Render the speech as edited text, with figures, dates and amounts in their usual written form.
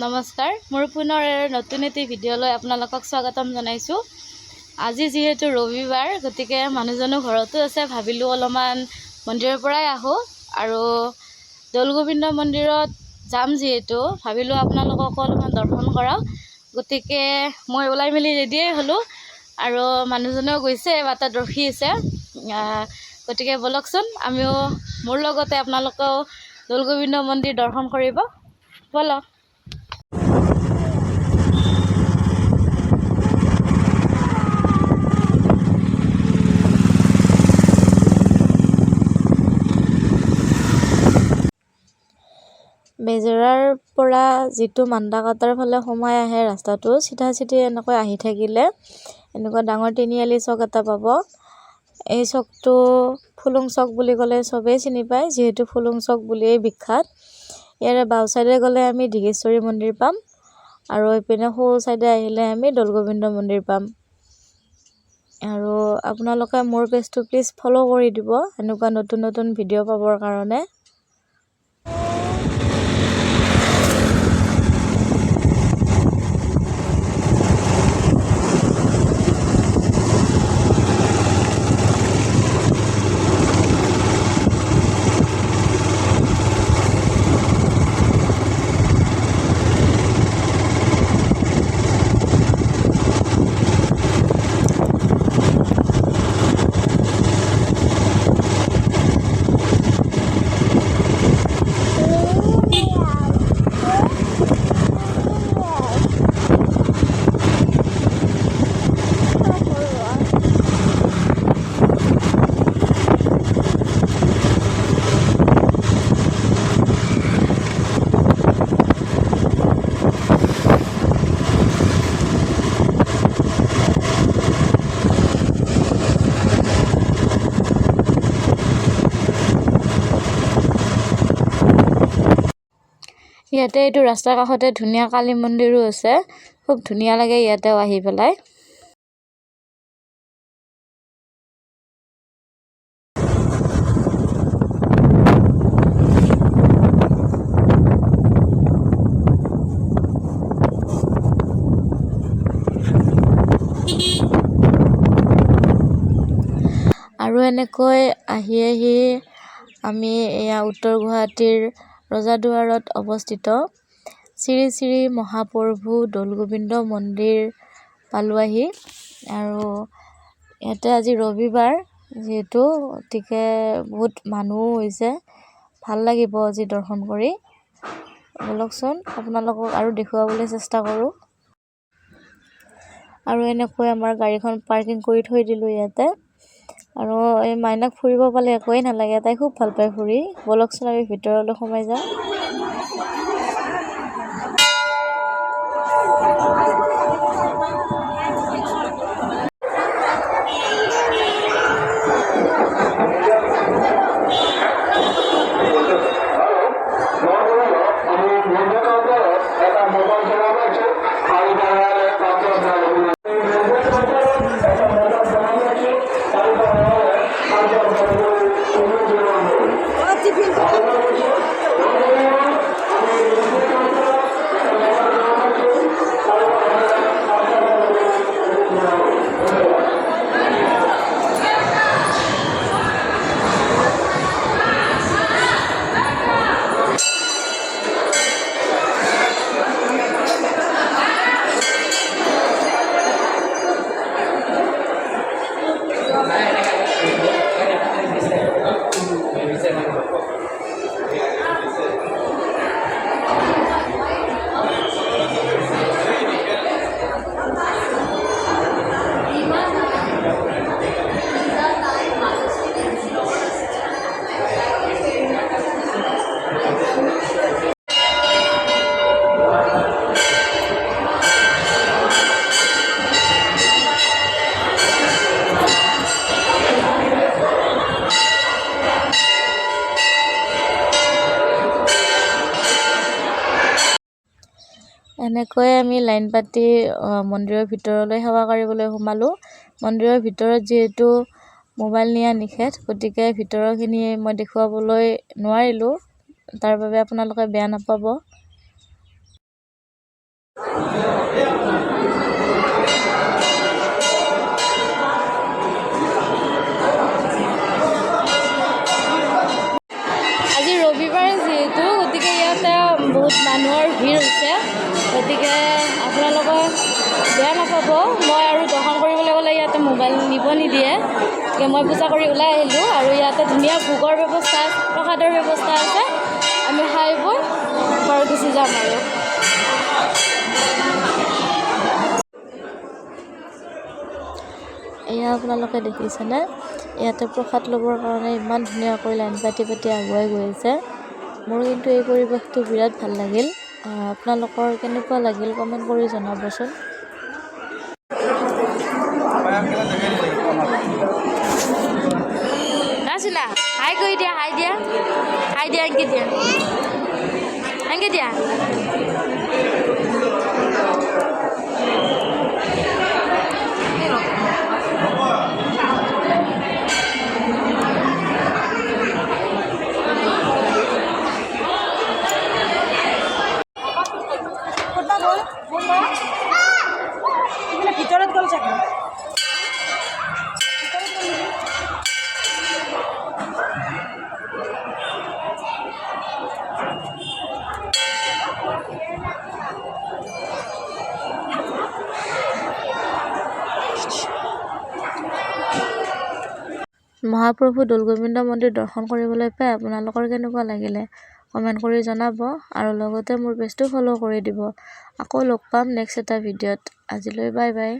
নমস্কাৰ, মোৰ পুনৰ নতুন এটি ভিডিঅ'লৈ আপোনালোকক স্বাগতম জনাইছোঁ। আজি যিহেতু ৰবিবাৰ, গতিকে মানুহজনো ঘৰতো আছে, ভাবিলোঁ অলপমান মন্দিৰৰ পৰাই আহোঁ আৰু দৌলগোবিন্দ মন্দিৰত যাম যিহেতু ভাবিলোঁ আপোনালোককো অলপমান দৰ্শন কৰাওঁ। গতিকে মই ওলাই মেলি ৰেডিয়ে হ'লোঁ আৰু মানুহজনেও গৈছে, বাটত ৰখি আছে। গতিকে ব'লকচোন, আমিও মোৰ লগতে আপোনালোকেও দৌলগোবিন্দ মন্দিৰ দৰ্শন কৰিব ব'লক। বেজেৰাৰ পৰা যিটো মান্দাকাটাৰ ফালে সোমাই আহে ৰাস্তাটো, চিধা চিধি এনেকৈ আহি থাকিলে এনেকুৱা ডাঙৰ তিনিআলি চক এটা পাব। এই চকটো ফুলুং চক বুলি ক'লে চবেই চিনি পায়, যিহেতু ফুলুং চক বুলিয়েই বিখ্যাত। ইয়াৰে বাওঁ চাইডে গ'লে আমি ডিগেশ্বৰী মন্দিৰ পাম আৰু এইপিনে সোঁ চাইডে আহিলে আমি দৌলগোবিন্দ মন্দিৰ পাম। আৰু আপোনালোকে মোৰ পেজটো প্লিজ ফ'ল' কৰি দিব এনেকুৱা নতুন নতুন ভিডিঅ' পাবৰ কাৰণে। ইয়াতে এইটো ৰাস্তাৰ কাষতে ধুনীয়া কালী মন্দিৰো আছে, খুব ধুনীয়া লাগে ইয়াতেও আহি পেলাই। আৰু এনেকৈ আহি আহি আমি এয়া উত্তৰ গুৱাহাটীৰ ৰজাদুৱাৰত অৱস্থিত শ্ৰী শ্ৰী মহাপ্ৰভু দৌলগোবিন্দ মন্দিৰ পালোঁহি। আৰু ইয়াতে আজি ৰবিবাৰ যিহেতু, গতিকে বহুত মানুহো হৈছে, ভাল লাগিব আজি দৰ্শন কৰি। ব'লকচোন আপোনালোকক আৰু দেখুৱাবলৈ চেষ্টা কৰোঁ। আৰু এনেকৈ আমাৰ গাড়ীখন পাৰ্কিং কৰি থৈ দিলোঁ ইয়াতে। আৰু এই মাইনাক ফুৰিব পালে একোৱেই নালাগে, তাই খুব ভাল পায় ফুৰি। ব'লকচোন আমি ভিতৰলৈ সোমাই যাওঁ। এনেকৈ আমি লাইন পাতি মন্দিৰৰ ভিতৰলৈ সেৱা কৰিবলৈ সোমালোঁ। মন্দিৰৰ ভিতৰত যিহেতু মোবাইল নিয়া নিষেধ, গতিকে ভিতৰৰখিনি মই দেখুৱাবলৈ নোৱাৰিলোঁ, তাৰ বাবে আপোনালোকে বেয়া নাপাব। বহুত মানুহৰ ভিৰ হৈছে, গতিকে আপোনালোকে বেয়া নাপাব। মই আৰু দৰ্শন কৰিবলৈ গ'লে ইয়াতে মোবাইল নিব নিদিয়ে, গতিকে মই পূজা কৰি ওলাই আহিলোঁ। আৰু ইয়াতে ধুনীয়া ভোগৰ ব্যৱস্থা, প্ৰসাদৰ ব্যৱস্থা আছে। আমি খাই বৈ ঘৰ গুচি যাম আৰু। এয়া আপোনালোকে দেখিছেনে, ইয়াতে প্ৰসাদ ল'বৰ কাৰণে ইমান ধুনীয়াকৈ লাইন পাতি পাতি আগুৱাই গৈ আছে। মোৰ কিন্তু এই পৰিৱেশটো বিৰাট ভাল লাগিল। আপোনালোকৰ কেনেকুৱা লাগিল কমেণ্ট কৰি জনাবচোন। নাচিলা হাই কৰি দিয়া, হাই দিয়া, হাই দিয়া, এংকি দিয়া, এংকি দিয়া। ভিতৰত গ'ল চাগে। মহাপ্ৰভু দৌলগোবিন্দ মন্দিৰ দৰ্শন কৰিবলৈ পাই আপোনালোকৰ কেনেকুৱা লাগিলে কমেণ্ট কৰি জনাব, আৰু লগতে মোৰ পেজটো ফ'ল' কৰি দিব। আকৌ লগ পাম নেক্সট এটা ভিডিঅ'ত। আজিলৈ বাই বাই।